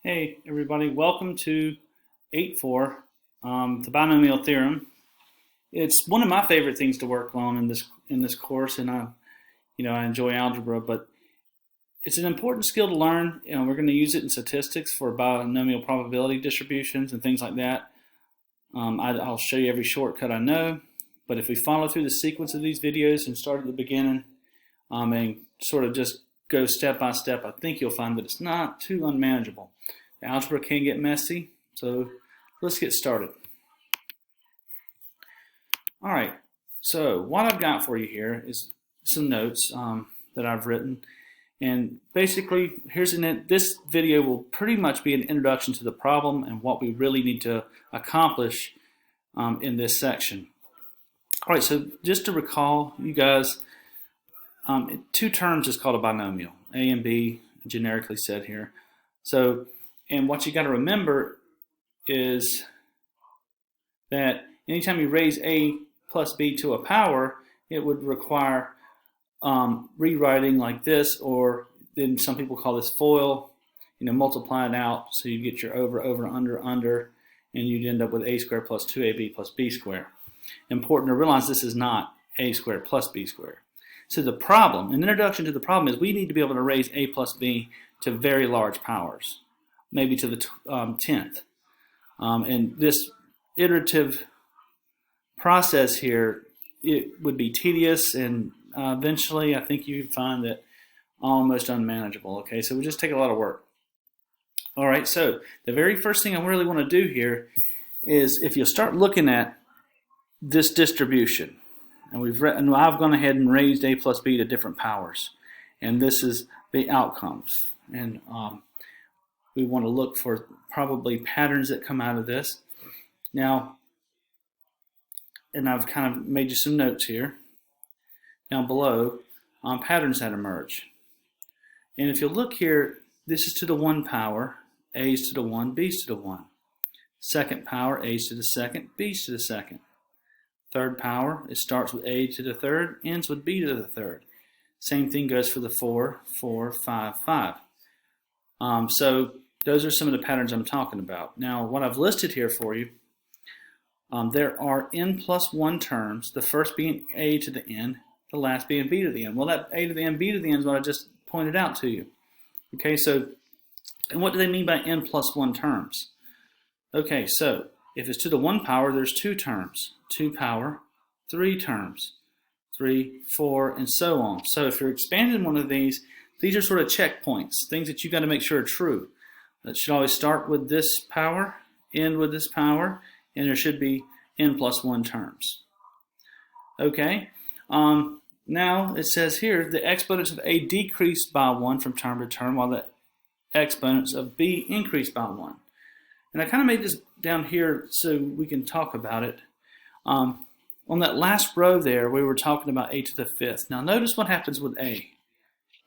Hey everybody, welcome to 8.4, the binomial theorem. It's one of my favorite things to work on in this course, and I enjoy algebra, but it's an important skill to learn. We're going to use it in statistics for binomial probability distributions and things like that. I'll show you every shortcut I know, but if we follow through the sequence of these videos and start at the beginning and sort of just go step by step, I think you'll find that it's not too unmanageable. The algebra can get messy, so let's get started. All right, so what I've got for you here is some notes that I've written, and basically this video will pretty much be an introduction to the problem and what we really need to accomplish in this section. All right, so just to recall, you guys, two terms is called a binomial, A and B, generically said here. So, and what you got to remember is that anytime you raise A plus B to a power, it would require rewriting like this, or then some people call this FOIL, multiply it out so you get your over, under, and you'd end up with A squared plus 2AB plus B squared. Important to realize this is not A squared plus B squared. So the problem, an introduction to the problem, is we need to be able to raise A plus B to very large powers, maybe to the 10th. And this iterative process here, it would be tedious, and eventually I think you'd find that almost unmanageable. Okay, so we just take a lot of work. All right, so the very first thing I really want to do here is, if you'll start looking at this distribution, and I've gone ahead and raised A plus B to different powers, and this is the outcomes. And we want to look for probably patterns that come out of this. Now, and I've kind of made you some notes here down below on patterns that emerge. And if you look here, this is to the 1 power, A is to the 1, B is to the 1. Second power, A is to the second, B is to the second. Third power, it starts with A to the third, ends with B to the third. Same thing goes for the 4, 4, 5, 5. So those are some of the patterns I'm talking about. Now, what I've listed here for you, there are n plus 1 terms, the first being A to the n, the last being B to the n. Well, that A to the n, B to the n is what I just pointed out to you. Okay, so, and what do they mean by n plus 1 terms? Okay, so if it's to the 1 power, there's 2 terms. 2 power, 3 terms. 3, 4, and so on. So if you're expanding one of these are sort of checkpoints, things that you got to make sure are true. That should always start with this power, end with this power, and there should be n plus 1 terms. Okay, now it says here the exponents of A decrease by 1 from term to term, while the exponents of B increase by 1. And I kind of made this down here so we can talk about it. On that last row there, we were talking about A to the 5th. Now notice what happens with A.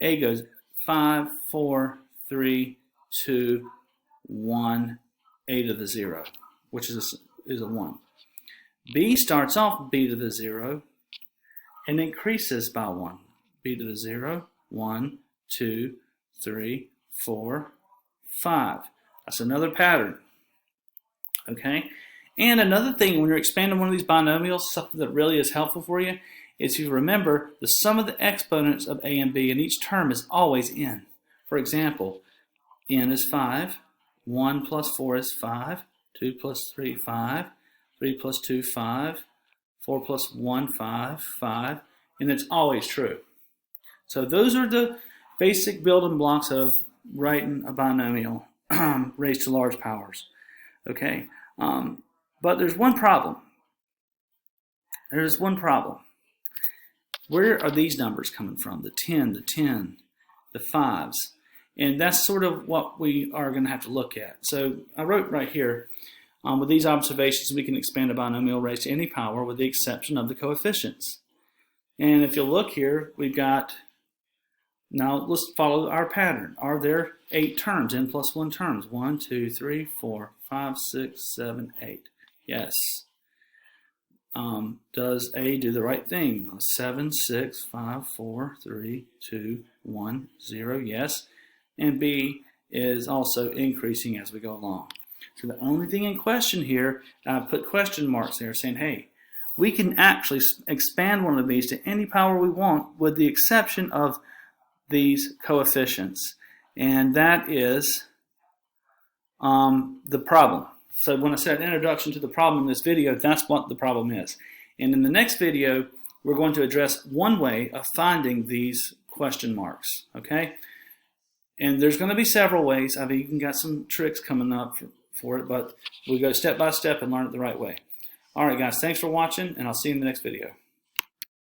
A goes 5, 4, 3, 2, 1, A to the 0, which is a 1. B starts off B to the 0 and increases by 1. B to the 0, 1, 2, 3, 4, 5. That's another pattern. Okay? And another thing, when you're expanding one of these binomials, something that really is helpful for you is you remember the sum of the exponents of A and B in each term is always n. For example, n is 5, 1 plus 4 is 5, 2 plus 3, 5, 3 plus 2, 5, 4 plus 1, 5, 5, and it's always true. So those are the basic building blocks of writing a binomial raised to large powers. Okay, but there's one problem. There's one problem. Where are these numbers coming from? The 10, the 5s. And that's sort of what we are going to have to look at. So I wrote right here, with these observations, we can expand a binomial raised to any power with the exception of the coefficients. And if you look here, we've got, now let's follow our pattern. Are there 8 terms, n plus 1 terms? 1, 2, 3, 4, 5, 6, 7, 8. Yes. Does A do the right thing? 7, 6, 5, 4, 3, 2, 1, 0. Yes. And B is also increasing as we go along. So the only thing in question here, I put question marks there saying, hey, we can actually expand one of these to any power we want with the exception of these coefficients. And that is the problem. So when I said introduction to the problem in this video, that's what the problem is. And in the next video, we're going to address one way of finding these question marks, okay? And there's going to be several ways. I've even got some tricks coming up for it, but we'll go step by step and learn it the right way. All right, guys, thanks for watching, and I'll see you in the next video.